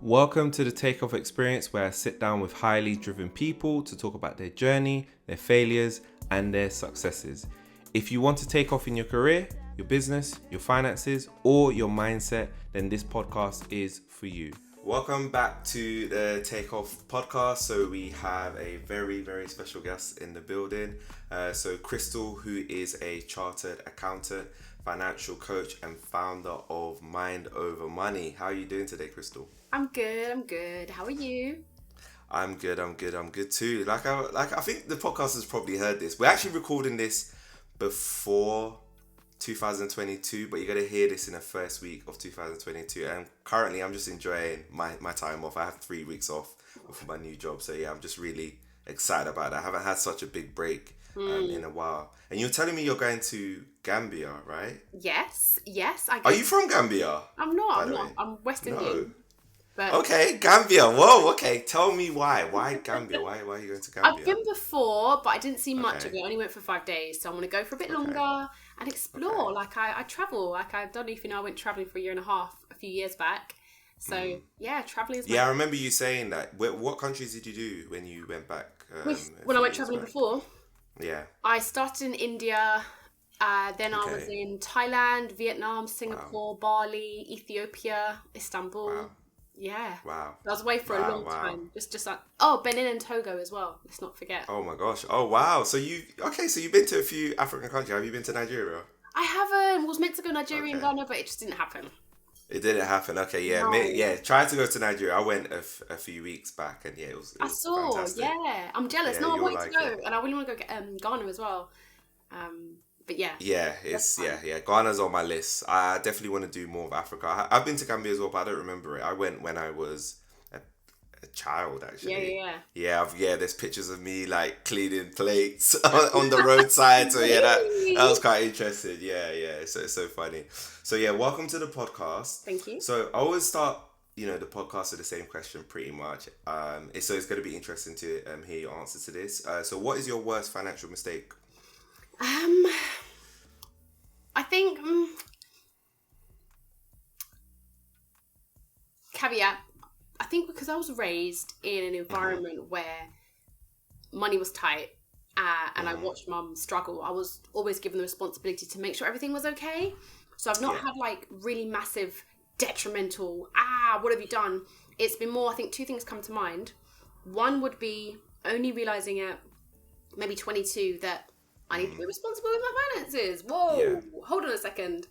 Welcome to the Takeoff Experience, where I sit down with highly driven people to talk about their journey, their failures, and their successes. If you want to take off in your career, your business, your finances, or your mindset, then this podcast is for you. Welcome back to the Takeoff podcast. So we have a very, very special guest in the building. So Krystle, who is a chartered accountant, financial coach, and founder of Mind Over Money. How are you doing today, Krystle? I'm good. How are you? I'm good too. I think the podcast has probably heard this. We're actually recording this before 2022, but you're going to hear this in the first week of 2022. And currently, I'm just enjoying my time off. I have 3 weeks off for my new job. So yeah, I'm just really excited about that. I haven't had such a big break in a while. And you're telling me you're going to Gambia, right? Yes. Are you from Gambia? I'm not. I'm West Indian. But okay, Gambia. Whoa, okay. Tell me why. Why Gambia? Why are you going to Gambia? I've been before, but I didn't see much of it. I only went for 5 days. So I want to go for a bit longer and explore. Like I travel. Like I don't know if you know, I went traveling for 1.5 years a few years back. So yeah, traveling is I remember you saying that. What countries did you do when you went back? When I went traveling before? Yeah. I started in India. Then I was in Thailand, Vietnam, Singapore, Bali, Ethiopia, Istanbul. Wow. Yeah. Wow. I was away for a long time. Just like Benin and Togo as well. Let's not forget. Oh my gosh. Oh wow. So you've been to a few African countries. Have you been to Nigeria? I haven't. Was meant to go Nigeria and Ghana, but it just didn't happen. It didn't happen. Okay, yeah, No. Tried to go to Nigeria. I went a few weeks back, and it was fantastic. Yeah. I'm jealous. Yeah, no, I you'll wanted to go, and I really want to go Ghana as well. But yeah. Yeah, Ghana's on my list. I definitely want to do more of Africa. I've been to Gambia as well, but I don't remember it. I went when I was a child, actually. Yeah. There's pictures of me like cleaning plates on the roadside. So yeah, that was quite interesting. Yeah. So it's so funny. So yeah, welcome to the podcast. Thank you. So I always start, the podcast with the same question pretty much. So it's going to be interesting to hear your answer to this. So what is your worst financial mistake? I think caveat. I think because I was raised in an environment where money was tight, and I watched mum struggle. I was always given the responsibility to make sure everything was okay. So I've not had like really massive detrimental. What have you done? It's been more. I think 2 things come to mind. One would be only realizing at maybe 22 that I need to be responsible with my finances. Whoa, hold on a second.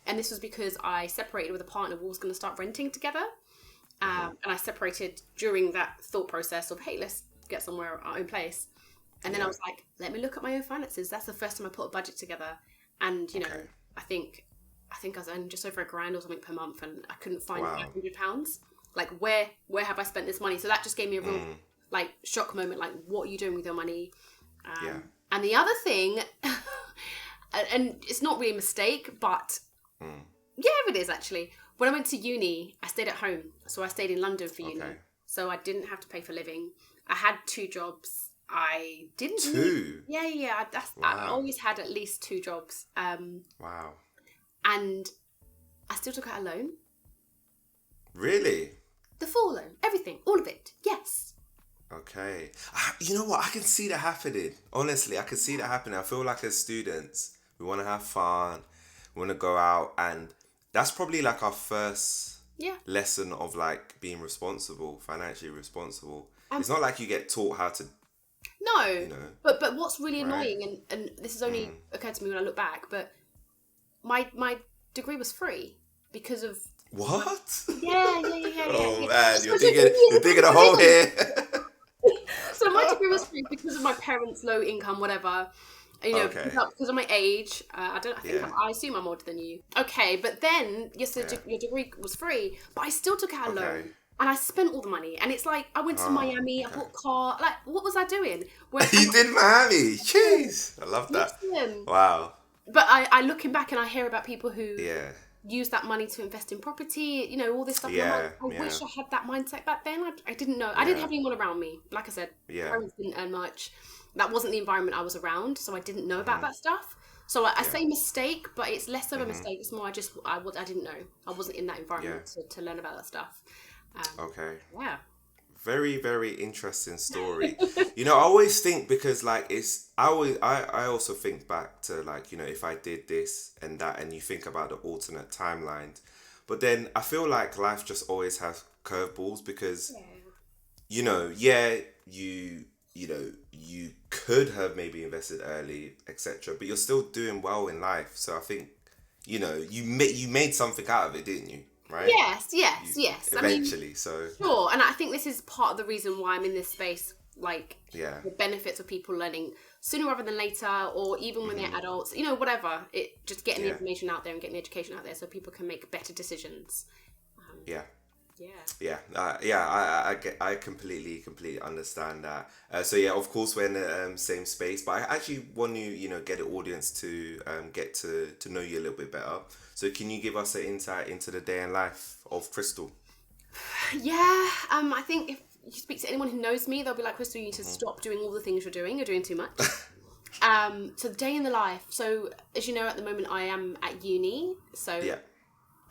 And this was because I separated with a partner. We was going to start renting together. And I separated during that thought process of, hey, let's get somewhere our own place. And then I was like, let me look at my own finances. That's the first time I put a budget together. And, I think I was earning just over $1,000 or something per month. And I couldn't find £500. Like, where have I spent this money? So that just gave me a real, shock moment. Like, what are you doing with your money? And the other thing, and it's not really a mistake, but it is actually. When I went to uni, I stayed at home. So I stayed in London for uni. So I didn't have to pay for living. I had 2 jobs. I didn't. 2? Yeah. I always had at least 2 jobs. Wow. And I still took out a loan. Really? The full loan. Everything. All of it. Yes. Okay. You know what? I can see that happening. Honestly, I can see that happening. I feel like as students, we want to have fun. We want to go out. And that's probably like our first lesson of like being responsible, financially responsible. It's not like you get taught how to... No. But what's really annoying, and this has only occurred to me when I look back, but my degree was free because of... What? Yeah. Oh man, you're digging a hole here. So my degree was free because of my parents' low income, whatever. Because of my age. I assume I'm older than you. Okay, but then your degree was free, but I still took out a loan. And I spent all the money. And it's like, I went to Miami, I bought a car. Like, what was I doing? You did Miami? Jeez. I love that. Listen. Wow. But I looking back and I hear about people who use that money to invest in property, all this stuff. I wish I had that mindset back then. I didn't know. I didn't have anyone around me. Like I said, parents didn't earn much. That wasn't the environment I was around, so I didn't know about that stuff. So I say mistake, but it's less of a mistake. It's more I didn't know. I wasn't in that environment to learn about that stuff. Okay. Yeah. Very, very interesting story. I always think, because like I also think back to, like, if I did this and that, and you think about the alternate timelines, but then I feel like life just always has curveballs, because yeah, you could have maybe invested early, etc., but you're still doing well in life. So I think, you made something out of it, didn't you? Right? Yes. Eventually, so sure. And I think this is part of the reason why I'm in this space, like yeah, the benefits of people learning sooner rather than later, or even when they're adults, whatever. It just getting the information out there and getting the education out there so people can make better decisions. Yeah. Yeah. I completely understand that. So yeah, of course we're in the same space, but I actually want to get the audience to get to know you a little bit better. So can you give us an insight into the day in life of Krystle? Yeah. I think if you speak to anyone who knows me, they'll be like, Krystle, you need to stop doing all the things you're doing. You're doing too much. So the day in the life. So as you know, at the moment I am at uni. So Yeah.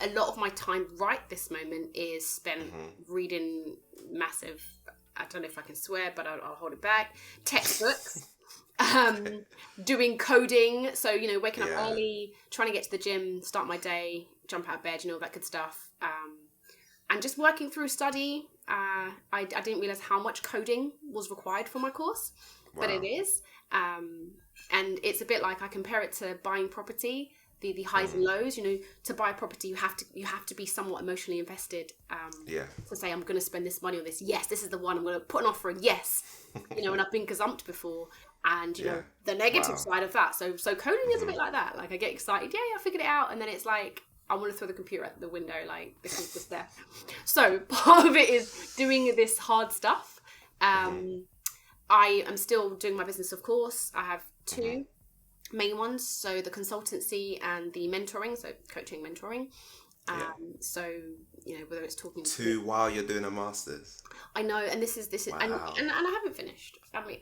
a lot of my time right this moment is spent reading massive, I don't know if I can swear, but I'll hold it back, textbooks, doing coding. So, waking up early, trying to get to the gym, start my day, jump out of bed, all that good stuff. And just working through study. I didn't realize how much coding was required for my course, but it is. And it's a bit like, I compare it to buying property. The highs and lows, to buy a property, you have to be somewhat emotionally invested. To say, I'm going to spend this money on this. Yes, this is the one I'm going to put an offer in. Yes, and I've been gazumped before, and the negative side of that. So coding is a bit like that. Like, I get excited, I figured it out, and then it's like I want to throw the computer out the window. Like, this is just there. So part of it is doing this hard stuff. I am still doing my business, of course. I have two main ones, so the consultancy and the mentoring, so coaching, mentoring. So whether it's talking to while you're doing a master's. I know, and this is and I haven't finished. I mean,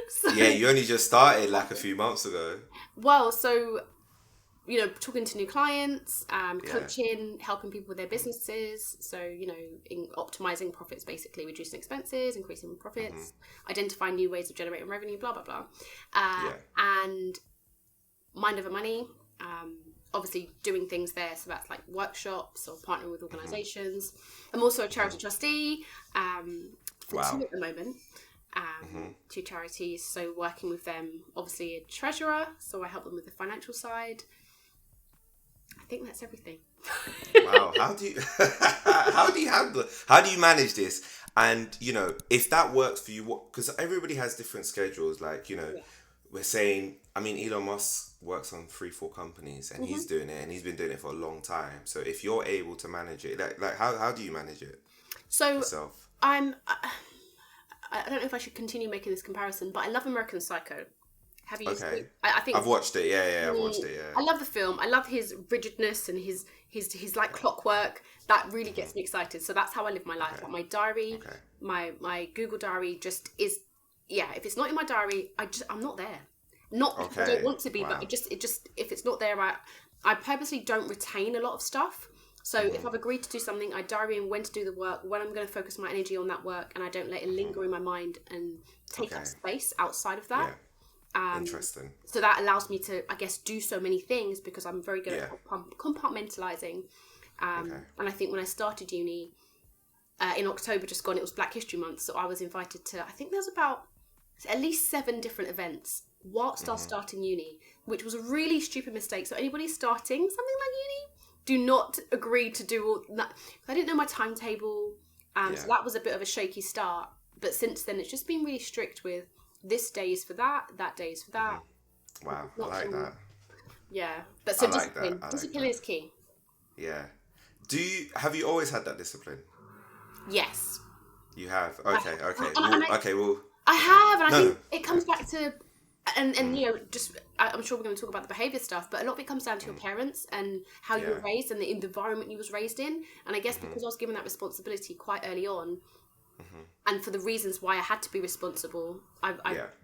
so, you only just started like a few months ago. Well, so talking to new clients, coaching, helping people with their businesses. So, in optimizing profits, basically reducing expenses, increasing profits, identifying new ways of generating revenue, blah, blah, blah. And mind over money, obviously doing things there. So that's like workshops or partnering with organizations. I'm also a charity trustee for two at the moment. Two charities. So working with them, obviously a treasurer. So I help them with the financial side. I think that's everything. Wow. How do you handle it? How do you manage this? And, if that works for you, because everybody has different schedules. Like, we're saying, Elon Musk works on 3-4 companies and he's doing it, and he's been doing it for a long time. So if you're able to manage it, like how do you manage it yourself? I don't know if I should continue making this comparison, but I love American Psycho. Have you? Okay. I think I've watched it. Yeah, I've watched it. Yeah. I love the film. I love his rigidness and his like clockwork. That really gets me excited. So that's how I live my life. Like my diary, my Google diary just is. Yeah, if it's not in my diary, I'm not there. Not because I don't want to be, but it just if it's not there, I purposely don't retain a lot of stuff. So if I've agreed to do something, I diary in when to do the work, when I'm going to focus my energy on that work, and I don't let it linger in my mind and take up space outside of that. Interesting. So that allows me to, I guess, do so many things because I'm very good at compartmentalizing. And I think when I started uni in October just gone, it was Black History Month. So I was invited to, I think there's about at least 7 different events whilst I was starting uni, which was a really stupid mistake. So anybody starting something like uni, do not agree to do all that. I didn't know my timetable. So that was a bit of a shaky start. But since then, it's just been really strict with this day is for that day is for that. Wow, I like that. Yeah, but so discipline. Discipline is key. Yeah. Have you always had that discipline? Yes. You have? Okay. I have, and I think it comes back to, and just I'm sure we're going to talk about the behaviour stuff, but a lot of it comes down to your parents and how you were raised and the environment you was raised in. And I guess because I was given that responsibility quite early on, and for the reasons why I had to be responsible, I've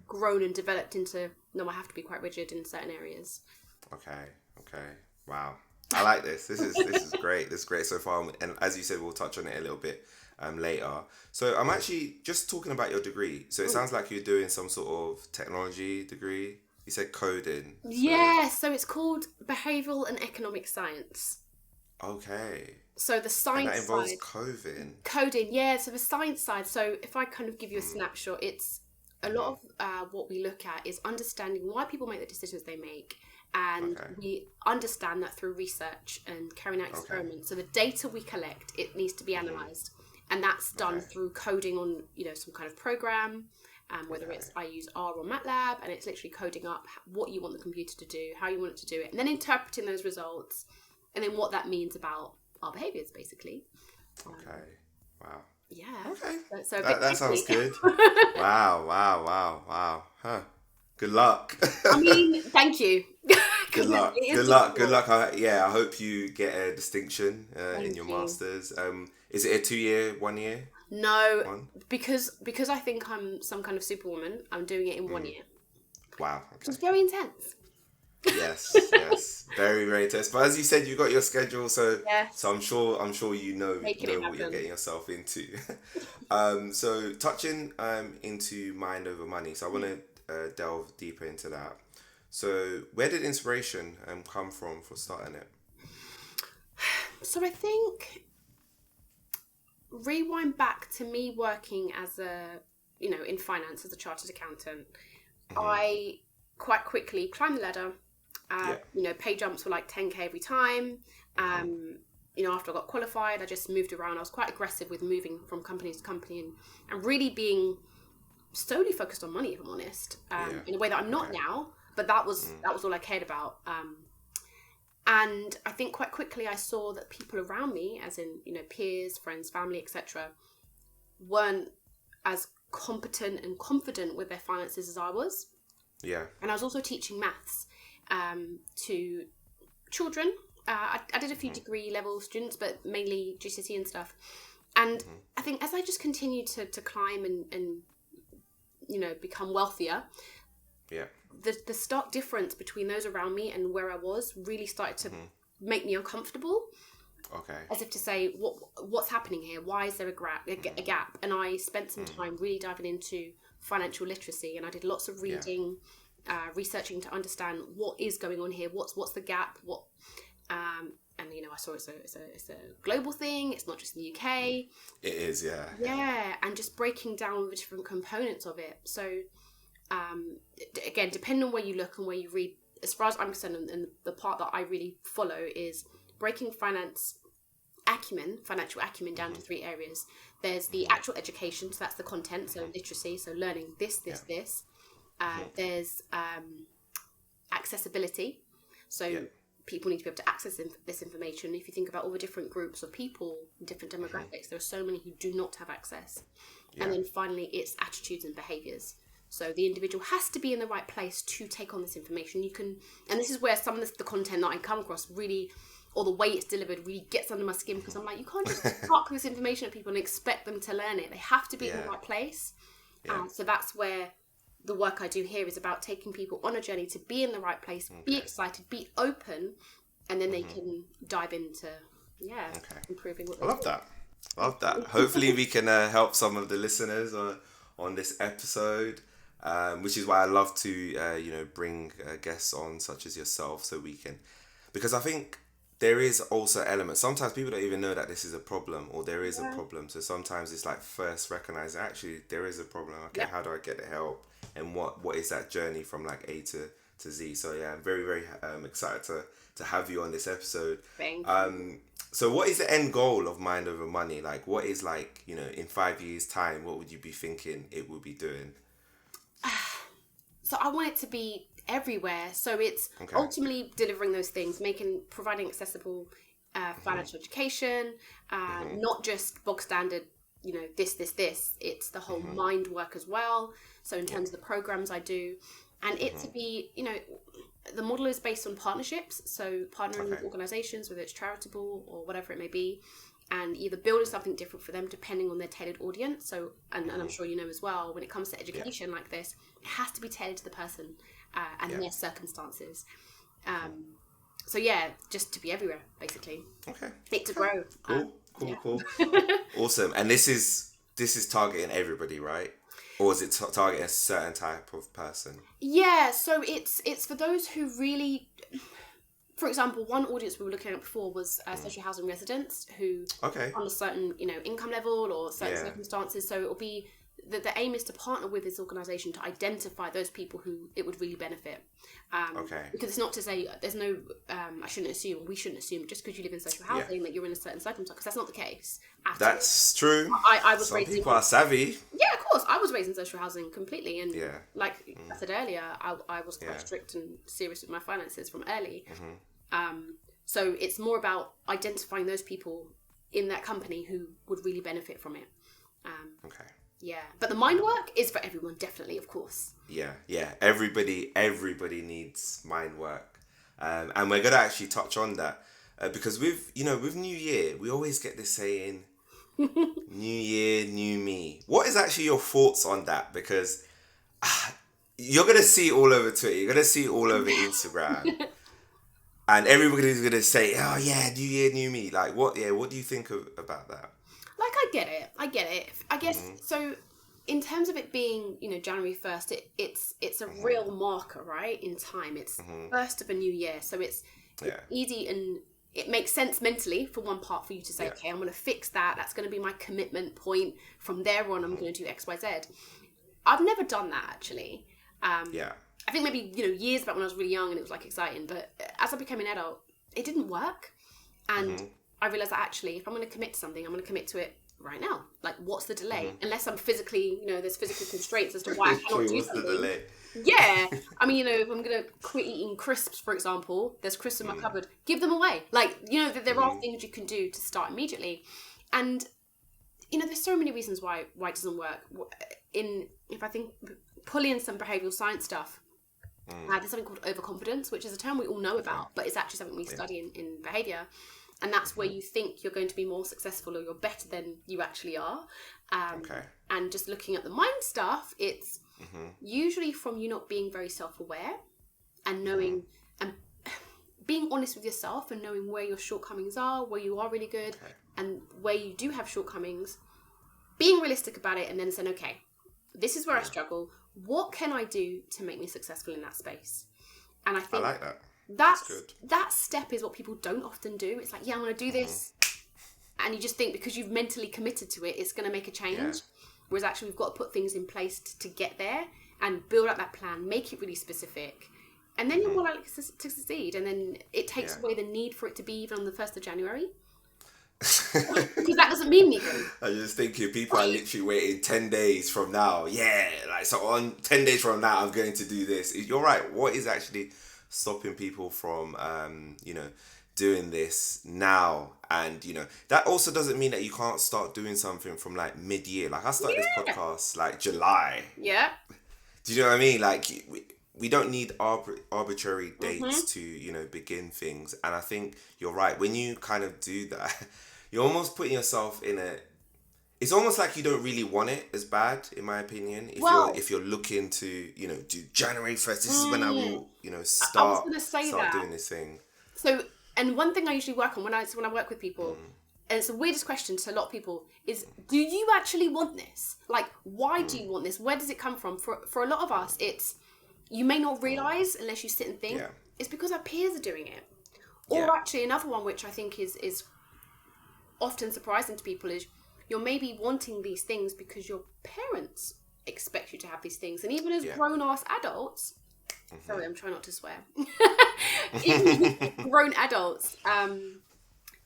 grown and developed into, I have to be quite rigid in certain areas. Okay. Wow. I like this. This is great. This is great so far. And as you said, we'll touch on it a little bit later. So I'm actually just talking about your degree. So it sounds like you're doing some sort of technology degree. You said coding. Yeah, so it's called Behavioural and Economic Science. Okay. So the science and that involves side, coding, yeah. So the science side. So if I kind of give you a snapshot, it's a lot of what we look at is understanding why people make the decisions they make, and we understand that through research and carrying out experiments. So the data we collect, it needs to be analysed, and that's done through coding on some kind of program. Whether it's I use R or MATLAB, and it's literally coding up what you want the computer to do, how you want it to do it, and then interpreting those results, and then what that means about our behaviours, basically. Okay. Wow. Yeah. Okay. So that sounds good. Wow. Huh. Good luck. I mean, thank you. Good luck. Good luck. I hope you get a distinction in your masters. Is it a 2-year, 1 year? No, because I think I'm some kind of superwoman. I'm doing it in 1 year. Wow. Okay. It's very intense. Yes. Very, very intense. But as you said, you got your schedule, so I'm sure you know what you're getting yourself into. So touching into mind over money. So I want to delve deeper into that. So where did inspiration come from for starting it? So I think rewind back to me working as in finance as a chartered accountant. I quite quickly climbed the ladder. Pay jumps were like 10k every time. After I got qualified, I just moved around. I was quite aggressive with moving from company to company and really being solely focused on money, if I'm honest, in a way that I'm not now. But that was all I cared about. And I think quite quickly I saw that people around me, as in peers, friends, family, etc., weren't as competent and confident with their finances as I was. Yeah. And I was also teaching maths to children. I did a few degree level students, but mainly GCSE and stuff. And I think as I just continued to climb and become wealthier, the stark difference between those around me and where I was really started to make me uncomfortable. Okay. As if to say, what's happening here? Why is there a gap? And I spent some time really diving into financial literacy, and I did lots of reading, researching to understand what is going on here. What's the gap? I saw it's a global thing. It's not just in the UK. It is, yeah. Yeah, and just breaking down the different components of it. So, again, depending on where you look and where you read, as far as I'm concerned, and the part that I really follow is breaking financial acumen down to 3 areas. There's the actual education, so that's the content, so literacy, so learning this. There's accessibility, so people need to be able to access this information. If you think about all the different groups of people, different demographics, there are so many who do not have access. And then finally, it's attitudes and behaviours. So the individual has to be in the right place to take on this information. And this is where some of the content that I come across really, or the way it's delivered, really gets under my skin, because I'm like, you can't just talk this information at people and expect them to learn it. They have to be in the right place. So that's where the work I do here is about taking people on a journey to be in the right place, be excited, be open, and then they can dive into improving what they do. Love that. Hopefully we can help some of the listeners on this episode, which is why I love to bring guests on such as yourself, so we can, because I think there is also elements. Sometimes people don't even know that this is a problem, or there is a problem. So sometimes it's like first recognizing actually there is a problem. Okay, how do I get the help? And what is that journey from like A to Z? So yeah, I'm very, very excited to have you on this episode. Thank you. So what is the end goal of Mind Over Money? Like, what is like, in 5 years time, what would you be thinking it will be doing? So I want it to be everywhere. So it's ultimately delivering those things, providing accessible financial education, not just bog standard, this. It's the whole mind work as well. So in terms of the programs I do, and it to be, the model is based on partnerships. So partnering with organizations, whether it's charitable or whatever it may be, and either building something different for them depending on their tailored audience. So, and I'm sure you know as well, when it comes to education like this, it has to be tailored to the person and their circumstances. So yeah, just to be everywhere, basically. Okay. It to grow. Cool. Awesome. And this is targeting everybody, right? Or is it targeting a certain type of person? Yeah, so it's for those who really, for example, one audience we were looking at before was social housing residents who on a certain, income level or certain circumstances. So it'll be the aim is to partner with this organisation to identify those people who it would really benefit. Because it's not to say there's no, we shouldn't assume just because you live in social housing that you're in a certain circumstance, because that's not the case. That's true. I was Some raised people are savvy. Yeah, of course. I was raised in social housing completely. And like I said earlier, I was quite strict and serious with my finances from early. So it's more about identifying those people in that company who would really benefit from it. Yeah, but the mind work is for everyone, definitely, of course. Yeah. Everybody needs mind work, and we're gonna actually touch on that because with New Year, we always get this saying, "New Year, new me." What is actually your thoughts on that? Because you're gonna see it all over Twitter, you're gonna see it all over Instagram, and everybody's gonna say, "Oh yeah, New Year, new me." Like, what do you think about that? Like, I get it. I guess, so in terms of it being, January 1st, it's a real marker, right, in time. It's first of a new year. So it's easy and it makes sense mentally for one part for you to say, okay, I'm going to fix that. That's going to be my commitment point. From there on, I'm going to do X, Y, Z. I've never done that, actually. I think maybe, years back when I was really young and it was like exciting. But as I became an adult, it didn't work. And I realised that actually, if I'm going to commit to something, I'm going to commit to it right now. Like, what's the delay? Unless I'm physically, there's physical constraints as to why I cannot do something. The delay? Yeah. I mean, if I'm going to quit eating crisps, for example, there's crisps in my cupboard. Give them away. Like, there are things you can do to start immediately. And, there's so many reasons why it doesn't work. If I think, pull in some behavioural science stuff, there's something called overconfidence, which is a term we all know about, but it's actually something we study in behaviour. And that's where you think you're going to be more successful or you're better than you actually are. And just looking at the mind stuff, it's usually from you not being very self-aware and knowing and being honest with yourself and knowing where your shortcomings are, where you are really good and where you do have shortcomings, being realistic about it and then saying, okay, this is where I struggle. What can I do to make me successful in that space? And I think I like that. That step is what people don't often do. It's like, I'm going to do this. And you just think because you've mentally committed to it, it's going to make a change. Whereas actually we've got to put things in place to get there and build out that plan, make it really specific. And then you're more likely to succeed. And then it takes away the need for it to be even on the 1st of January. Because that doesn't mean anything. I just thinking people are literally waiting 10 days from now. So on 10 days from now, I'm going to do this. You're right. What is actually stopping people from doing this now? And that also doesn't mean that you can't start doing something from like mid-year. Like I started this podcast like July. Do you know what I mean? Like we don't need arbitrary dates to begin things. And I think you're right, when you kind of do that, you're almost putting yourself in it's almost like you don't really want it as bad, in my opinion. If you're looking to, do January 1st, this is when I will, start doing this thing. So, and one thing I usually work on when I work with people, and it's the weirdest question to a lot of people, is do you actually want this? Like, why do you want this? Where does it come from? For a lot of us, it's, you may not realise unless you sit and think, it's because our peers are doing it. Or actually another one which I think is often surprising to people is, you're maybe wanting these things because your parents expect you to have these things. And even as grown-ass adults, sorry, I'm trying not to swear. Even grown adults,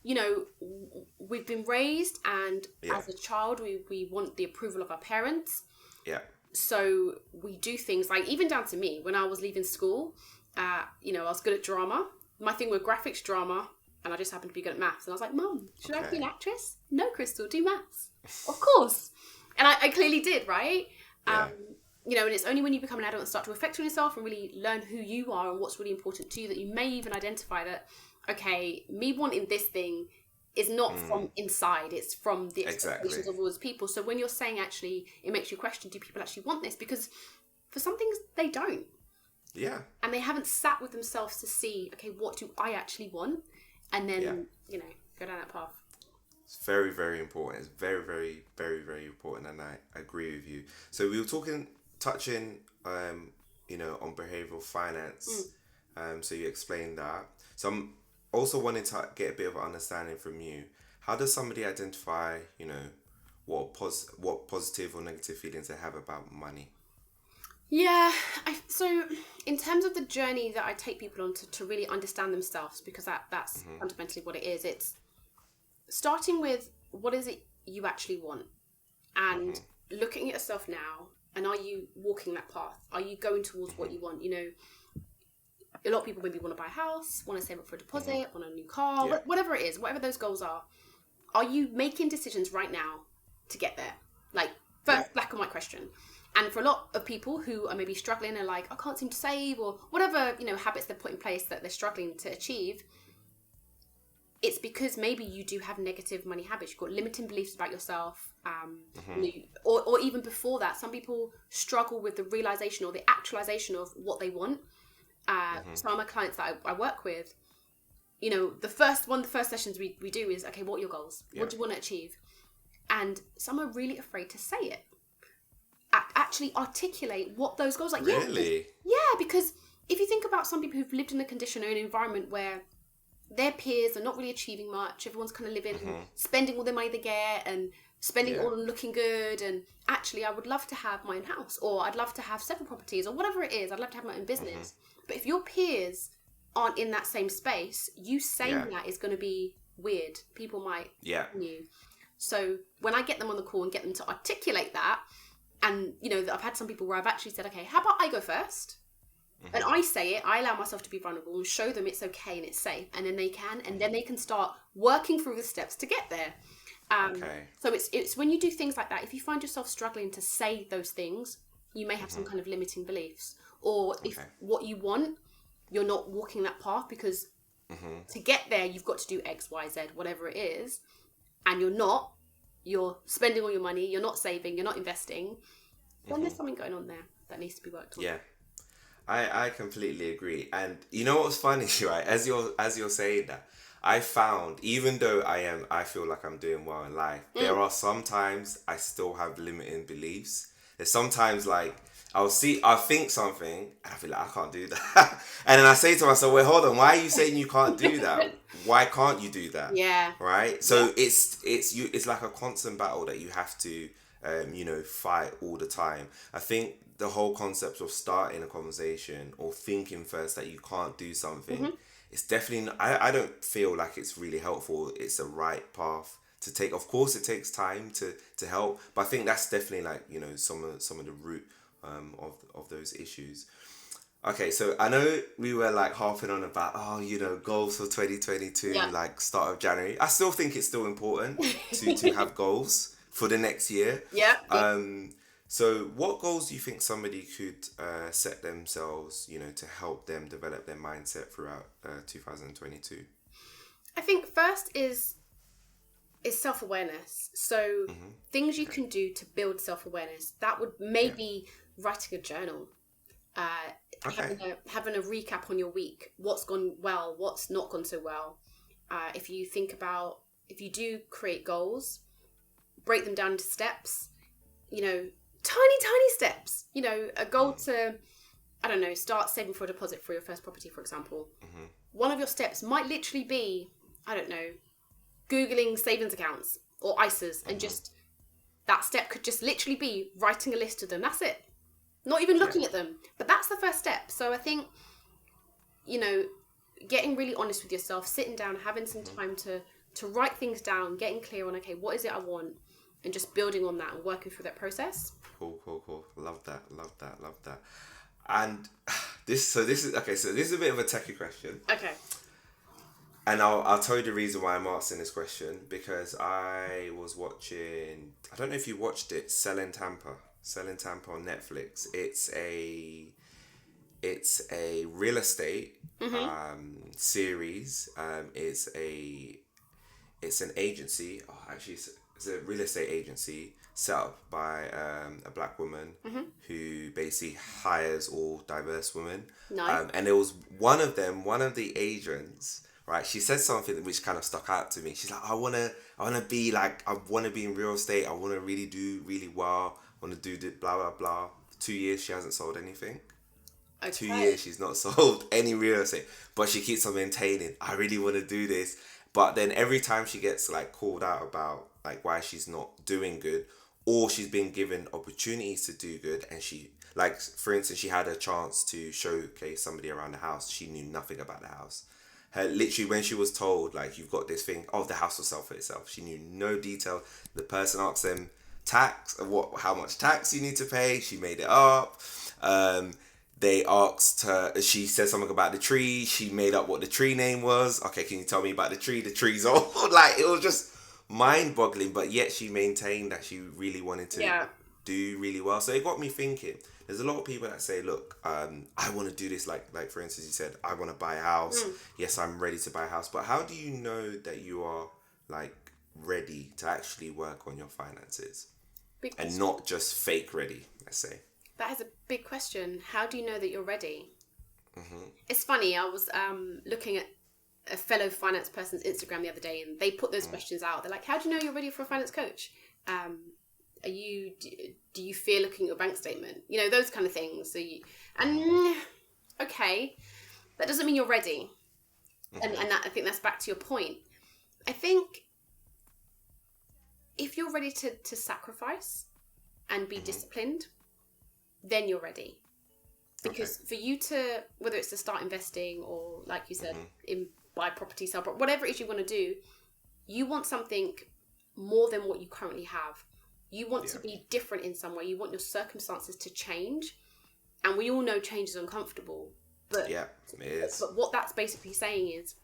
we've been raised and as a child, we want the approval of our parents. So we do things like, even down to me, when I was leaving school, I was good at drama. My thing with graphics drama, and I just happened to be good at maths. And I was like, Mum, should I be an actress? No, Krystle, do maths. Of course. And I clearly did, right? And it's only when you become an adult and start to reflect on yourself and really learn who you are and what's really important to you that you may even identify that, okay, me wanting this thing is not from inside. It's from the expectations of all those people. So when you're saying actually, it makes you question, do people actually want this? Because for some things, they don't. Yeah. And they haven't sat with themselves to see, okay, what do I actually want? And then, you know, go down that path. It's very, very important. It's very, very, very, very important, and I agree with you. So we were touching, you know, on behavioral finance. So you explained that. So I'm also wanting to get a bit of an understanding from you. How does somebody identify, you know, what positive or negative feelings they have about money? Yeah, so in terms of the journey that I take people on to really understand themselves, because that's fundamentally what it is, it's starting with what is it you actually want, and looking at yourself now, and are you walking that path? Are you going towards what you want? You know, a lot of people maybe want to buy a house, want to save up for a deposit, want a new car, whatever it is, whatever those goals are you making decisions right now to get there? Like, first black and white question. And for a lot of people who are maybe struggling and like, I can't seem to save, or whatever, you know, habits they've put in place that they're struggling to achieve, it's because maybe you do have negative money habits. You've got limiting beliefs about yourself. Or even before that, some people struggle with the realization or the actualization of what they want. Some of my clients that I work with, you know, the first sessions we do is, okay, what are your goals? What do you want to achieve? And some are really afraid to say it. Actually articulate what those goals are. Really? Yeah, because if you think about some people who've lived in a condition or an environment where their peers are not really achieving much, everyone's kind of living, spending all the money they get and spending it all on looking good, and actually I would love to have my own house, or I'd love to have several properties, or whatever it is, I'd love to have my own business. But if your peers aren't in that same space, you saying that is going to be weird. People might you. So when I get them on the call and get them to articulate that, and, you know, I've had some people where I've actually said, okay, how about I go first? And I say it, I allow myself to be vulnerable and show them it's okay and it's safe. And then they can, and then they can start working through the steps to get there. So it's when you do things like that, if you find yourself struggling to say those things, you may have some kind of limiting beliefs. Or if what you want, you're not walking that path because to get there, you've got to do X, Y, Z, whatever it is. And you're spending all your money, you're not saving, you're not investing, then there's something going on there that needs to be worked on. Yeah, I completely agree. And you know what's funny, right? As you're saying that, I found, even though I feel like I'm doing well in life, there are sometimes I still have limiting beliefs. There's sometimes like I'll think something and I feel like I can't do that. And then I say to myself, wait, hold on, why are you saying you can't do that? Why can't you do that? Yeah. Right? So it's like a constant battle that you have to you know, fight all the time. I think the whole concept of starting a conversation or thinking first that you can't do something, it's definitely I don't feel like it's really helpful. It's a right path to take. Of course it takes time to help, but I think that's definitely like, you know, some of the root of those issues. Okay, so I know we were like harping on about, you know, goals for 2022, like start of January. I still think it's still important to have goals for the next year. So what goals do you think somebody could set themselves, you know, to help them develop their mindset throughout 2022? I think first is self-awareness. So things you can do to build self-awareness. That would maybe writing a journal, having a recap on your week, what's gone well, what's not gone so well. If you do create goals, break them down into steps, you know, tiny steps, you know, a goal to, I don't know, start saving for a deposit for your first property, for example. One of your steps might literally be, I don't know, Googling savings accounts or ISAs, and just that step could just literally be writing a list of them. That's it. Not even looking at them, but that's the first step. So I think, you know, getting really honest with yourself, sitting down, having some time to write things down, getting clear on, okay, what is it I want, and just building on that and working through that process. Cool. Love that. And this is a bit of a techie question. Okay. And I'll tell you the reason why I'm asking this question, because I was watching, I don't know if you watched it, Selling Tampa on Netflix. It's a real estate series. It's an agency. it's a real estate agency set up by a black woman who basically hires all diverse women. Nice. And there was one of the agents, right? She said something which kind of stuck out to me. She's like, I wanna be in real estate. I wanna really do really well. I wanna do the blah blah blah. 2 years she hasn't sold anything. Okay. 2 years she's not sold any real estate, but she keeps on maintaining, I really want to do this. But then every time she gets like called out about like why she's not doing good, or she's been given opportunities to do good, and she, like, for instance, she had a chance to showcase somebody around the house, she knew nothing about the house. Her, literally, when she was told, like, you've got this thing, oh, the house will sell for itself, she knew no detail. The person asked them how much tax you need to pay, she made it up. They asked her, she said something about the tree, she made up what the tree name was. Okay, can you tell me about the tree? The tree's old. Like, it was just mind-boggling, but yet she maintained that she really wanted to do really well. So it got me thinking, there's a lot of people that say, look, I want to do this, like for instance, you said, I want to buy a house. Yes, I'm ready to buy a house, but how do you know that you are like ready to actually work on your finances and not just fake ready, let's say? That is a big question. How do you know that you're ready? It's funny, I was looking at a fellow finance person's Instagram the other day, and they put those questions out. They're like, how do you know you're ready for a finance coach? Do you fear looking at your bank statement? You know, those kind of things. Okay, that doesn't mean you're ready. And that, I think that's back to your point. I think if you're ready to sacrifice and be disciplined, then you're ready. Because for you to, whether it's to start investing or, like you said, buy property, sell property, whatever it is you want to do, you want something more than what you currently have. You want to be different in some way. You want your circumstances to change. And we all know change is uncomfortable. But, it is. But what that's basically saying is,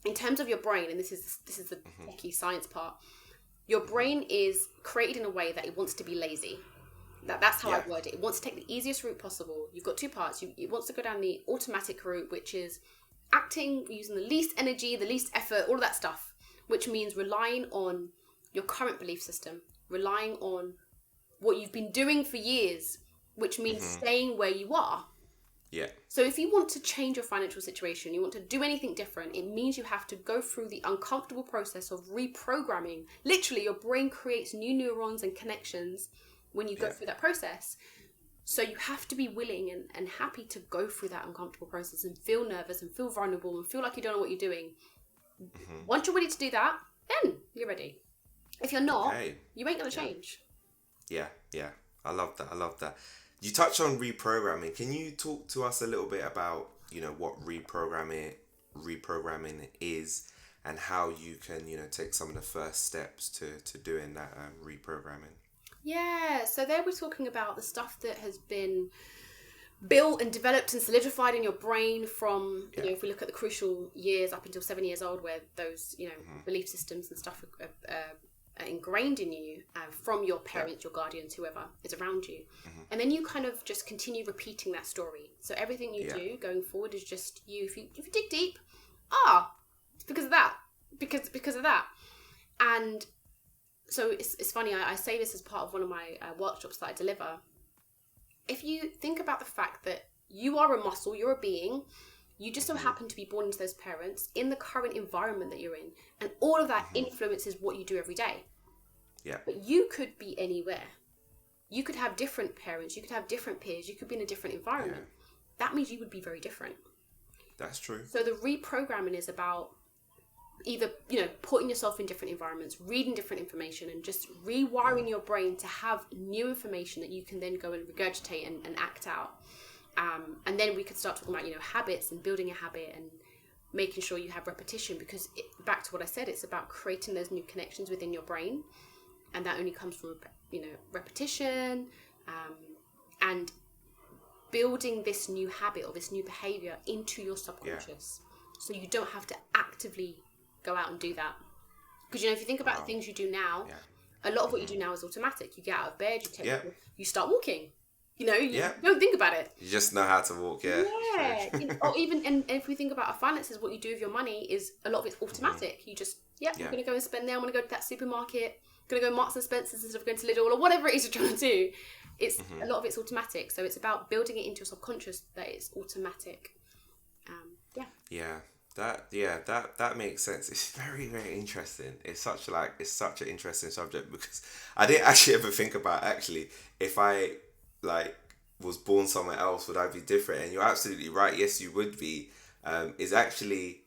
in terms of your brain, and this is the techie science part, your brain is created in a way that it wants to be lazy. That's how I word it. It wants to take the easiest route possible. You've got two parts. It wants to go down the automatic route, which is acting using the least energy, the least effort, all of that stuff, which means relying on your current belief system, relying on what you've been doing for years, which means staying where you are. Yeah. So if you want to change your financial situation, you want to do anything different, it means you have to go through the uncomfortable process of reprogramming. Literally, your brain creates new neurons and connections when you go through that process. So you have to be willing and happy to go through that uncomfortable process and feel nervous and feel vulnerable and feel like you don't know what you're doing. Once you're ready to do that, then you're ready. If you're not, you ain't going to change. Yeah. I love that. You touched on reprogramming. Can you talk to us a little bit about, what reprogramming is and how you can, take some of the first steps to doing that reprogramming? Yeah, so there we're talking about the stuff that has been built and developed and solidified in your brain from, if we look at the crucial years up until 7 years old, where those, belief systems and stuff are ingrained in you from your parents, your guardians, whoever is around you. And then you kind of just continue repeating that story. So everything you do going forward is just you. If you dig deep, it's because of that, because of that. And so it's funny, I say this as part of one of my workshops that I deliver. If you think about the fact that you are a muscle, you're a being, you just so happen to be born into those parents in the current environment that you're in, and all of that influences what you do every day. Yeah. But you could be anywhere. You could have different parents, you could have different peers, you could be in a different environment. That means you would be very different. That's true. So the reprogramming is about either, putting yourself in different environments, reading different information, and just rewiring your brain to have new information that you can then go and regurgitate and act out. And then we could start talking about, habits and building a habit and making sure you have repetition, because back to what I said, it's about creating those new connections within your brain. And that only comes from, repetition, and building this new habit or this new behavior into your subconscious. So you don't have to actively go out and do that. Because, if you think about the things you do now, a lot of what you do now is automatic. You get out of bed, you start walking. You don't think about it. You just know how to walk, Or even, and if we think about our finances, what you do with your money is, a lot of it's automatic. You just, I'm going to go and spend there. I'm going to go to that supermarket. going to go Marks and Spencer's instead of going to Lidl, or whatever it is you're trying to do. It's a lot of it's automatic. So it's about building it into your subconscious that it's automatic. That makes sense. It's very, very interesting. It's such an interesting subject, because I didn't actually ever think about if I was born somewhere else, would I be different? And you're absolutely right. Yes, you would be. It's absolutely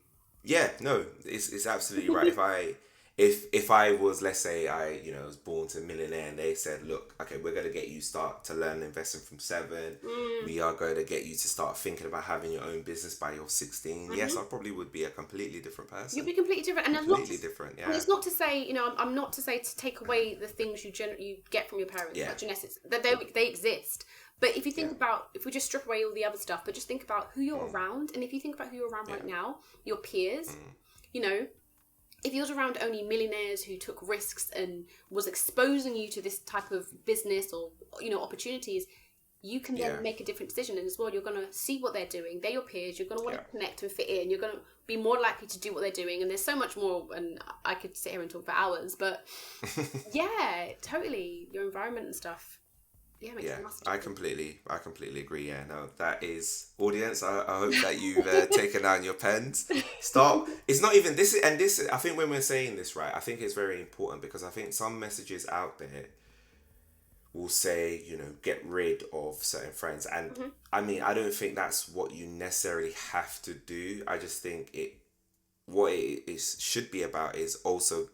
right. If I was, let's say I was born to a millionaire, and they said, look, okay, we're going to get you start to learn investing from 7. We are going to get you to start thinking about having your own business by you're 16. Yes, I probably would be a completely different person. You'd be completely different. And completely different, yeah. And it's not to say, I'm not to say to take away the things you get from your parents, like genetics, that they exist. But if you think about, if we just strip away all the other stuff, but just think about who you're around, and if you think about who you're around right now, your peers, if you was around only millionaires who took risks and was exposing you to this type of business or, opportunities, you can then make a different decision. And as well, you're going to see what they're doing. They're your peers. You're going to want to connect and fit in. You're going to be more likely to do what they're doing. And there's so much more, and I could sit here and talk for hours, but yeah, totally. Your environment and stuff. Yeah, I completely agree. Yeah, no, that is, audience. I hope that you've taken down your pens. Stop. It's not even this. And this, I think, when we're saying this, right, I think it's very important, because I think some messages out there will say, get rid of certain friends, and I mean, I don't think that's what you necessarily have to do. I just think what it should be about is also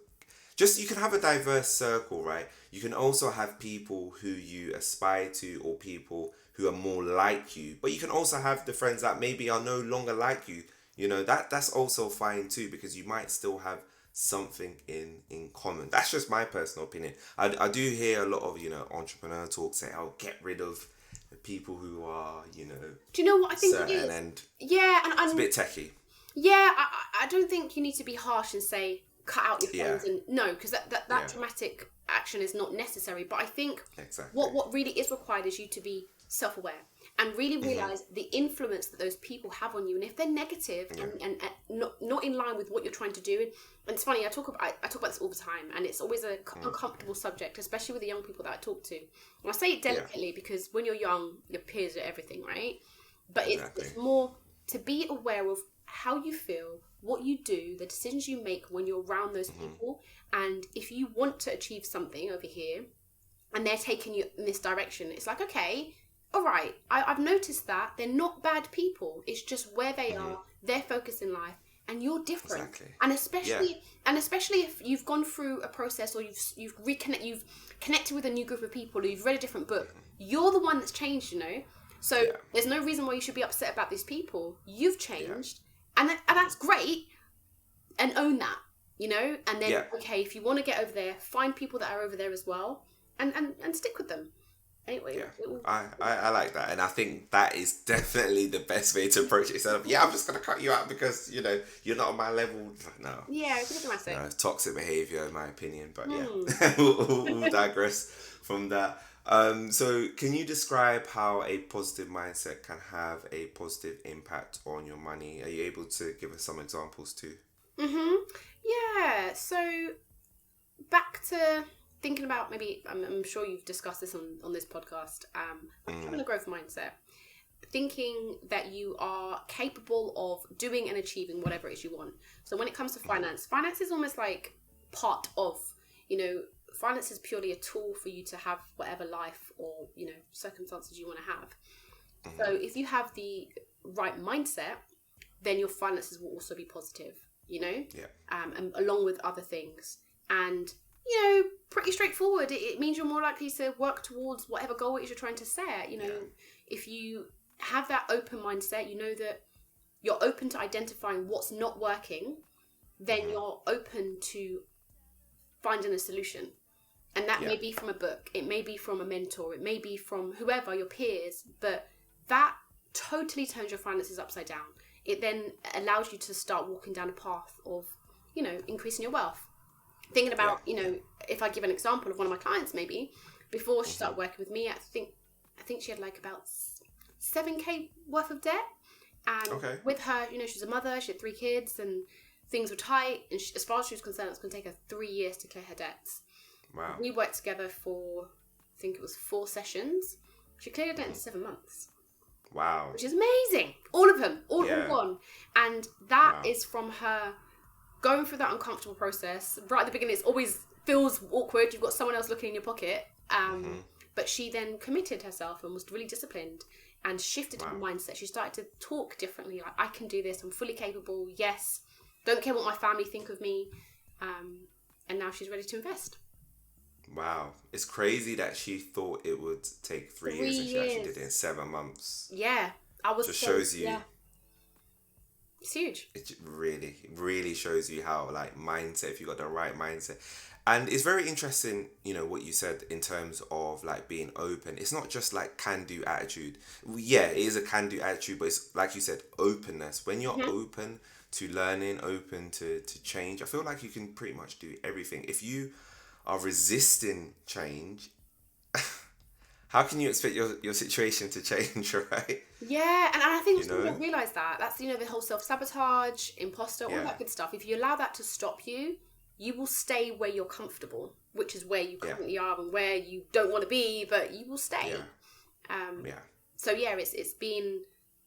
just, you can have a diverse circle, right? You can also have people who you aspire to, or people who are more like you. But you can also have the friends that maybe are no longer like you. That's also fine too, because you might still have something in common. That's just my personal opinion. I do hear a lot of, entrepreneur talk say, oh, get rid of the people who are, Do you know what I think it is? And it's a bit techie. Yeah, I don't think you need to be harsh and say, cut out your friends, and no, because that dramatic action is not necessary. But I think what really is required is you to be self-aware and really realize the influence that those people have on you, and if they're negative and not in line with what you're trying to do. And it's funny, I talk about this all the time, and it's always a uncomfortable subject, especially with the young people that I talk to. And I say it delicately because when you're young, your peers are everything, right? But it's more to be aware of how you feel, what you do, the decisions you make when you're around those people. And if you want to achieve something over here and they're taking you in this direction, it's like, okay, all right, I've noticed that they're not bad people. It's just where they are, their focus in life, and you're different. Exactly. And especially if you've gone through a process, or you've connected with a new group of people, or you've read a different book, you're the one that's changed, So there's no reason why you should be upset about these people. You've changed. And that's great, and own that, and then, okay, if you want to get over there, find people that are over there as well, and stick with them. Anyway. I like that, and I think that is definitely the best way to approach it. Instead of, I'm just going to cut you out because, you're not on my level. No. Yeah, it's a bit dramatic. No, toxic behaviour, in my opinion, but we'll digress from that. So can you describe how a positive mindset can have a positive impact on your money? Are you able to give us some examples too? Yeah. So back to thinking about, maybe, I'm sure you've discussed this on this podcast, having a growth mindset. Thinking that you are capable of doing and achieving whatever it is you want. So when it comes to finance is almost like part of, finance is purely a tool for you to have whatever life or, circumstances you want to have. So if you have the right mindset, then your finances will also be positive, and along with other things. And, pretty straightforward. It means you're more likely to work towards whatever goal it is you're trying to set. If you have that open mindset, that you're open to identifying what's not working, then you're open to finding a solution. And that may be from a book, it may be from a mentor, it may be from whoever, your peers, but that totally turns your finances upside down. It then allows you to start walking down a path of, increasing your wealth. Thinking about, if I give an example of one of my clients, maybe, before she started working with me, I think she had like about 7k worth of debt. And with her, she's a mother, she had 3 kids, and things were tight. And as far as she was concerned, it was going to take her 3 years to clear her debts. Wow. We worked together for, I think it was 4 sessions. She cleared it in 7 months. Wow. Which is amazing. All of them. All gone. And that is from her going through that uncomfortable process. Right at the beginning, it always feels awkward. You've got someone else looking in your pocket. But she then committed herself and was really disciplined and shifted her mindset. She started to talk differently. Like, I can do this. I'm fully capable. Yes. Don't care what my family think of me. And now she's ready to invest. Wow. It's crazy that she thought it would take 3 years and she actually did it in 7 months. Yeah. I was just shows you. Yeah. It's huge. It really shows you how, like, mindset, if you got the right mindset. And it's very interesting, you know, what you said in terms of, like, being open. It's not just, like, can-do attitude. Yeah, it is a can-do attitude, but it's, like you said, openness. When you're open to learning, open to change, I feel like you can pretty much do everything. If you are resisting change, how can you expect your situation to change, right? Yeah, and I think people don't realise that. That's, you know, the whole self-sabotage, imposter, all that good stuff. If you allow that to stop you, you will stay where you're comfortable, which is where you currently are and where you don't want to be, but you will stay. So yeah, it's being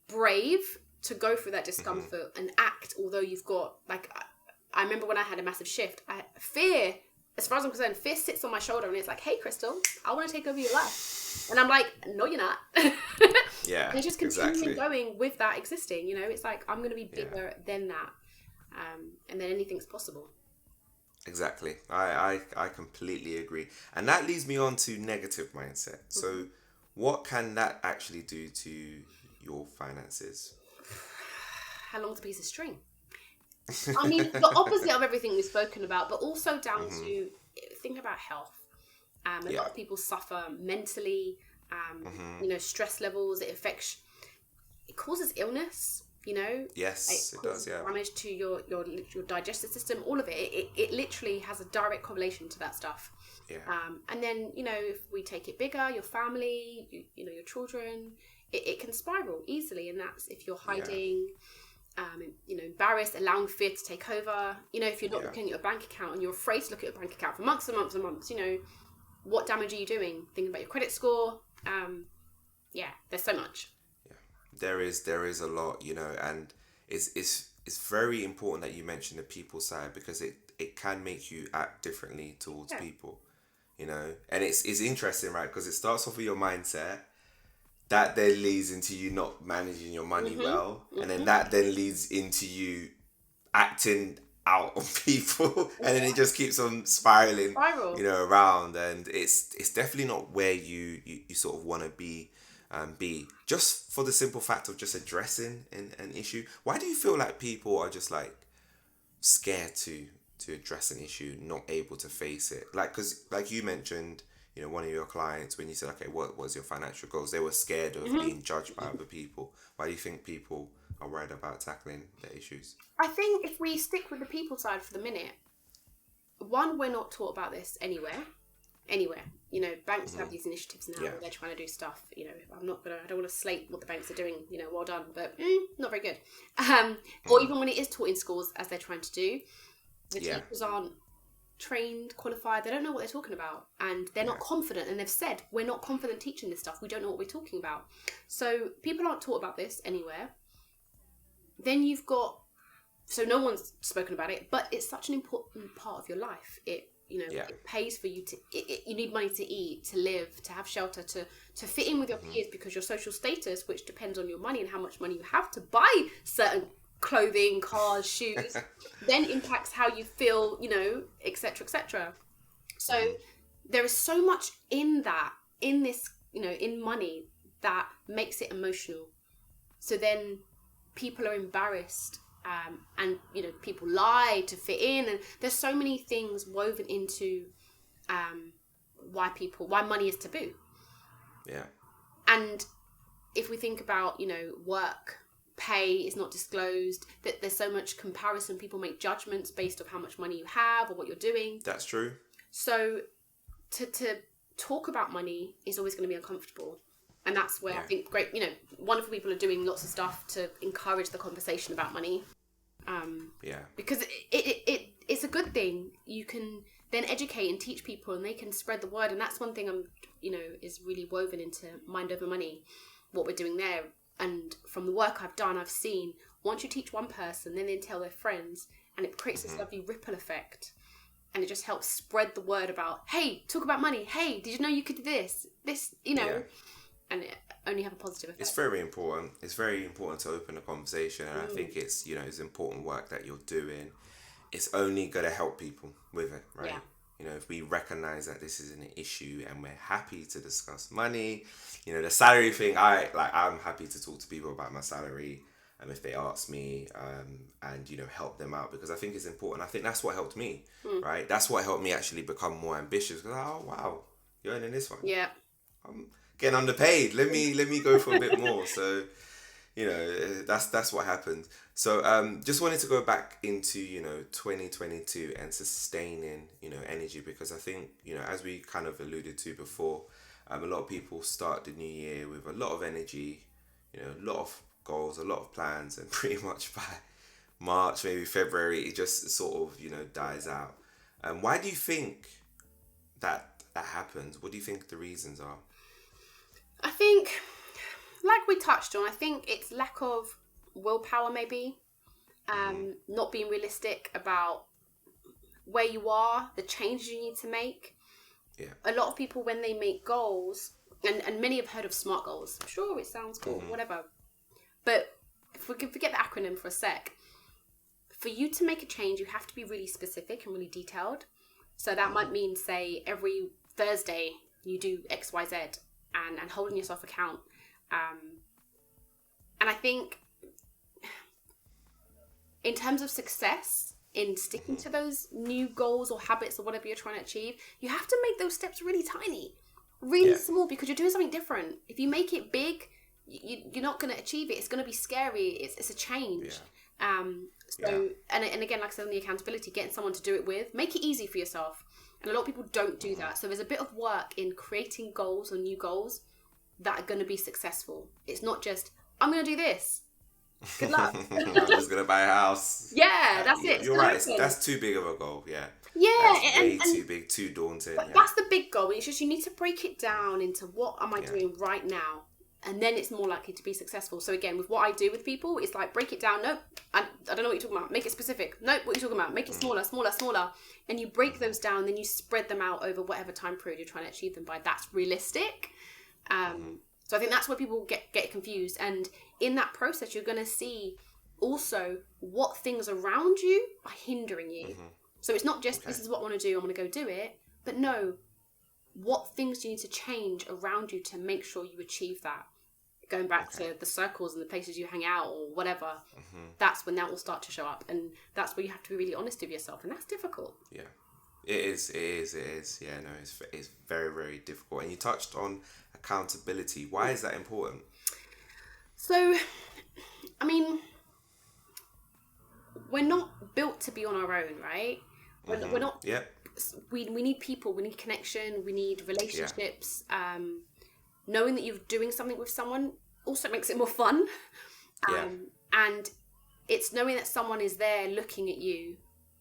brave to go through that discomfort and act, although you've got, like, I remember when I had a massive shift, fear, as far as I'm concerned, fear sits on my shoulder and it's like, hey, Krystle, I want to take over your life. And I'm like, no, you're not. Yeah, and just continuing going with that existing, you know, it's like, I'm going to be bigger than that. And then anything's possible. Exactly. I completely agree. And that leads me on to negative mindset. So what can that actually do to your finances? How long's a piece of string? I mean, the opposite of everything we've spoken about, but also down to, think about health. A lot of people suffer mentally, you know, stress levels, it causes illness. You know, yes, it does. Yeah, damage to your digestive system. All of it. It literally has a direct correlation to that stuff. Yeah. And then, you know, if we take it bigger, your family, you know, your children, it can spiral easily. And that's if you're hiding, you know, embarrassed, allowing fear to take over. You know, if you're not looking at your bank account and you're afraid to look at your bank account for months and months and months, you know, what damage are you doing? Thinking about your credit score. There's so much. There is a lot, you know, and it's very important that you mention the people side, because it can make you act differently towards people, you know. And it's interesting, right? Because it starts off with your mindset, that then leads into you not managing your money well, and then that then leads into you acting out on people, and then it just keeps on spiraling, you know, around. And it's definitely not where you sort of want to be just for the simple fact of just addressing an issue. Why do you feel like people are just, like, scared to address an issue, not able to face it? Like, because like you mentioned, you know, one of your clients, when you said, okay, what was your financial goals, they were scared of being judged by other people. Why do you think people are worried about tackling the issues? I think if we stick with the people side for the minute, one, we're not taught about this anywhere. You know, banks have these initiatives now where they're trying to do stuff. You know, I don't want to slate what the banks are doing, you know, well done, but not very good. Or even when it is taught in schools, as they're trying to do, the teachers aren't trained, qualified, they don't know what they're talking about, and they're not confident, and they've said, we're not confident teaching this stuff, we don't know what we're talking about. So people aren't taught about this anywhere. Then you've got, so no one's spoken about it, but it's such an important part of your life. It pays for you to, you need money to eat, to live, to have shelter, to fit in with your peers, because your social status, which depends on your money and how much money you have to buy certain clothing, cars, shoes, then impacts how you feel, you know, etc., etc. So there is so much in this, you know, in money that makes it emotional. So then people are embarrassed. And, you know, people lie to fit in, and there's so many things woven into why money is taboo. Yeah. And if we think about, you know, work, pay is not disclosed, that there's so much comparison, people make judgments based on how much money you have or what you're doing. That's true. So to talk about money is always going to be uncomfortable. And that's where I think wonderful people are doing lots of stuff to encourage the conversation about money. Because it's a good thing. then educate and teach people, and they can spread the word. And that's one thing is really woven into Mind Over Money, what we're doing there. And from the work I've done, I've seen once you teach one person, then they tell their friends, and it creates this lovely ripple effect. And it just helps spread the word about, hey, talk about money. Hey, did you know you could do this? And it only have a positive effect. It's very important. It's very important to open a conversation. And I think it's, it's important work that you're doing. It's only going to help people with it, right? Yeah. If we recognize that this is an issue and we're happy to discuss money, the salary thing, I'm happy to talk to people about my salary. If they ask me, and help them out, because I think it's important. I think that's what helped me, right? That's what helped me actually become more ambitious. Because wow, you're earning this one. Yeah, I'm getting underpaid. Let me go for a bit more. So, that's what happened. So, just wanted to go back into 2022 and sustaining energy, because I think as we kind of alluded to before, a lot of people start the new year with a lot of energy, a lot of goals, a lot of plans, and pretty much by March, maybe February, it just sort of dies out. Why do you think that happens? What do you think the reasons are? I think, like we touched on, I think it's lack of willpower, maybe. Not being realistic about where you are, the changes you need to make. Yeah. A lot of people, when they make goals, and many have heard of SMART goals. Sure, it sounds cool, whatever. But if we can forget the acronym for a sec, for you to make a change, you have to be really specific and really detailed. So that might mean, say, every Thursday you do X, Y, Z, and holding yourself account. And I think in terms of success in sticking to those new goals or habits or whatever you're trying to achieve, you have to make those steps really tiny, really small, because you're doing something different. If you make it big, you're not going to achieve it. It's going to be scary. It's a change. And again, like I said, on the accountability, getting someone to do it with, make it easy for yourself. And a lot of people don't do that. So there's a bit of work in creating goals or new goals that are going to be successful. It's not just, I'm going to do this. Good luck. I'm just going to buy a house. Yeah, that's it. You're right. That's too big of a goal. Yeah. Yeah. That's way too big, too daunting. But that's the big goal. It's just you need to break it down into what am I doing right now? And then it's more likely to be successful. So again, with what I do with people, it's like, break it down. Nope, I don't know what you're talking about. Make it specific. Nope, what are you talking about? Make it smaller. And you break those down, and then you spread them out over whatever time period you're trying to achieve them by. That's realistic. So I think that's where people get confused. And in that process, you're going to see also what things around you are hindering you. So it's not just, this is what I want to do, I'm going to go do it. But no, what things do you need to change around you to make sure you achieve that? Going back to the circles and the places you hang out or whatever, that's when that will start to show up. And that's where you have to be really honest with yourself. And that's difficult. Yeah, it is. Yeah, no, it's very, very difficult. And you touched on accountability. Why is that important? So, I mean, we're not built to be on our own, right? We're not. Yeah. We need people. We need connection. We need relationships. Knowing that you're doing something with someone also makes it more fun. And it's knowing that someone is there looking at you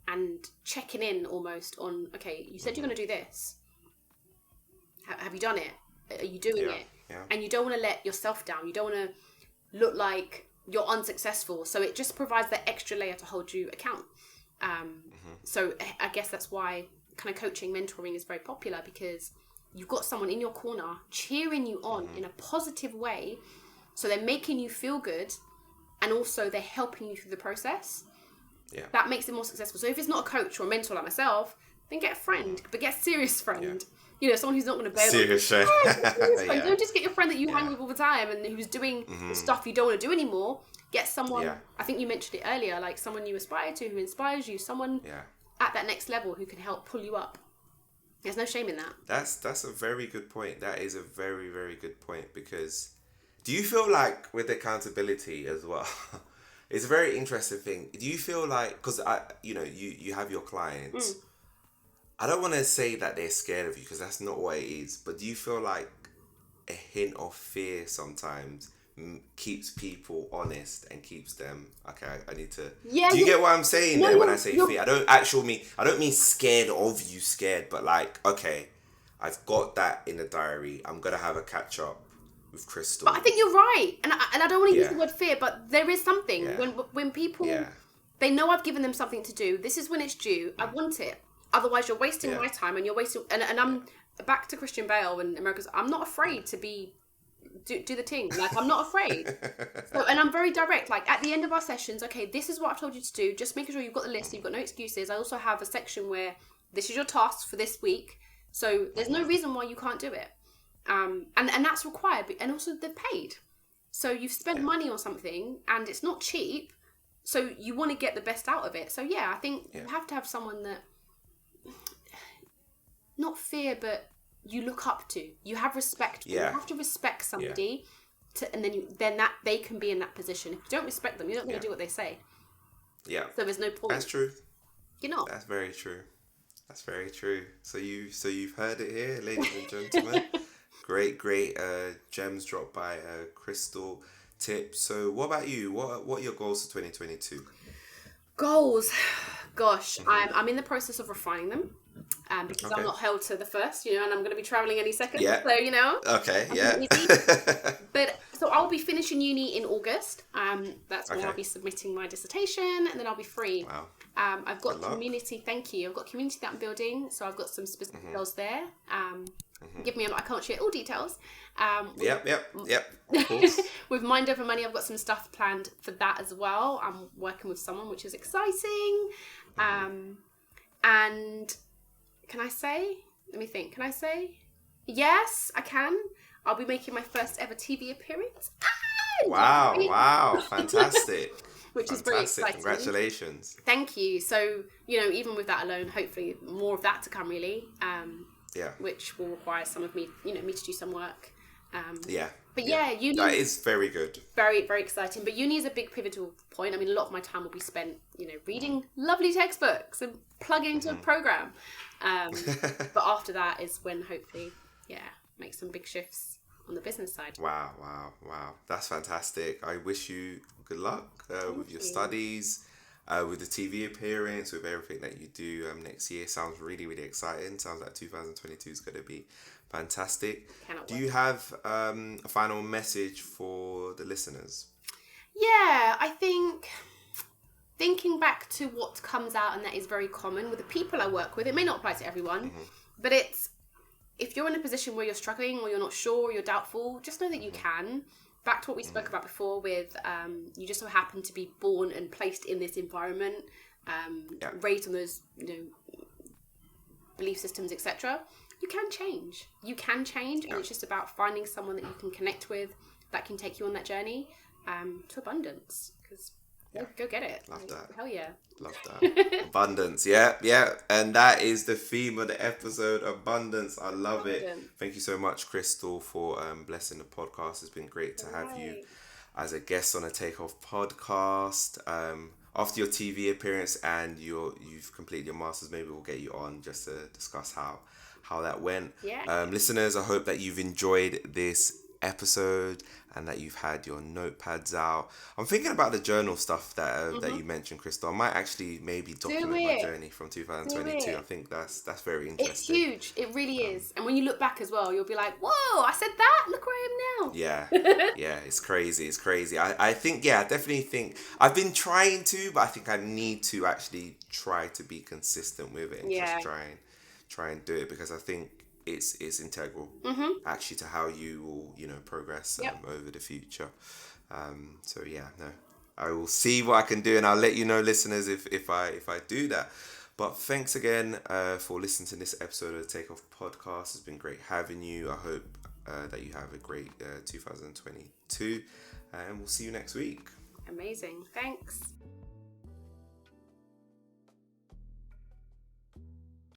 and checking in almost on, okay, you said you're going to do this. Have you done it? Are you doing it? Yeah. And you don't want to let yourself down. You don't want to look like you're unsuccessful. So it just provides that extra layer to hold you account. So I guess that's why kind of coaching, mentoring is very popular, because you've got someone in your corner cheering you on in a positive way. So they're making you feel good, and also they're helping you through the process. Yeah. That makes it more successful. So if it's not a coach or a mentor like myself, then get a friend, but get a serious friend. Yeah. Someone who's not going to bail. Serious friend. Don't just get your friend that you hang with all the time and who's doing the stuff you don't want to do anymore. Get someone, I think you mentioned it earlier, like someone you aspire to, who inspires you, someone at that next level who can help pull you up. There's no shame in that. That's a very good point. That is a very, very good point, because do you feel like with accountability as well, it's a very interesting thing. Do you feel like, because you have your clients, I don't want to say that they're scared of you, because that's not what it is, but do you feel like a hint of fear sometimes keeps people honest and keeps them okay. I need to. Yeah, do you get what I'm saying no, there when I say you're- fear? I don't mean scared of you, scared, but like, okay, I've got that in the diary. I'm gonna have a catch up with Krystle. But I think you're right, and I don't want to use the Yeah. word fear, but there is something Yeah. when people Yeah. they know I've given them something to do. This is when it's due. I want it. Otherwise, you're wasting Yeah. my time, and you're wasting. And I'm back to Christian Bale and America's. I'm not afraid to be. Do the thing. Like, I'm not afraid. So, and I'm very direct. Like, at the end of our sessions, okay, this is what I've told you to do. Just making sure you've got the list. You've got no excuses. I also have a section where this is your task for this week. So there's no reason why you can't do it. And that's required. And also they're paid. So you've spent money on something and it's not cheap. So you want to get the best out of it. So yeah, I think you have to have someone that, not fear, but you look up to. You have respect. You have to respect somebody, and then that they can be in that position. If you don't respect them, you're not going to do what they say. Yeah. So there's no point. That's true. You're not. That's very true. That's very true. So you've heard it here, ladies and gentlemen. great gems dropped by Krystle. Tips. So what about you? What are your goals for 2022? Goals, gosh, I'm in the process of refining them. Because I'm not held to the first, and I'm going to be traveling any second. Yeah. So, Okay, yeah. But so I'll be finishing uni in August. That's when I'll be submitting my dissertation, and then I'll be free. Wow. I've got community. Thank you. I've got community that I'm building, so I've got some specific goals there. Give me. I can't share all details. Yep. Of course. With Mind Over Money, I've got some stuff planned for that as well. I'm working with someone, which is exciting. And can I say? Let me think. Can I say? Yes, I can. I'll be making my first ever TV appearance. Wow. Fantastic. Which is very exciting. Congratulations. Thank you. So, even with that alone, hopefully more of that to come, really. Which will require some of me, me to do some work. But uni... That is very good. Very, very exciting. But uni is a big pivotal point. I mean, a lot of my time will be spent, reading lovely textbooks and plugging into a program. But after that is when hopefully, make some big shifts on the business side. Wow. That's fantastic. I wish you good luck with your studies, with the TV appearance, with everything that you do next year. Sounds really, really exciting. Sounds like 2022 is going to be fantastic. Do you have a final message for the listeners? Yeah, I think thinking back to what comes out, and that is very common with the people I work with. It may not apply to everyone, but it's, if you're in a position where you're struggling or you're not sure or you're doubtful, just know that you can. Back to what we spoke about before with you just so happen to be born and placed in this environment, raised on those belief systems, etc. You can change, and it's just about finding someone that you can connect with that can take you on that journey to abundance, because go get it. Love that. Hell yeah. Love that. Abundance. Yeah. And that is the theme of the episode, abundance. I love it. Thank you so much, Krystle, for blessing the podcast. It's been great to have you as a guest on a Takeoff podcast. After your TV appearance and you've completed your masters, maybe we'll get you on just to discuss how that went. Listeners, I hope that you've enjoyed this episode and that you've had your notepads out. I'm thinking about the journal stuff that you mentioned, Krystle. I might actually maybe document my journey from 2022. I think that's very interesting. It's huge. It really is. And when you look back as well, you'll be like, whoa, I said that. Look where I am now. Yeah, it's crazy. I think, I definitely think I've been trying to, but I think I need to actually try to be consistent with it and just try and do it, because I think it's integral actually to how you will progress over the future. I will see what I can do, and I'll let you know, listeners, if I do that. But thanks again for listening to this episode of the Takeoff podcast. It's been great having you. I hope that you have a great 2022, and we'll see you next week. Amazing. Thanks.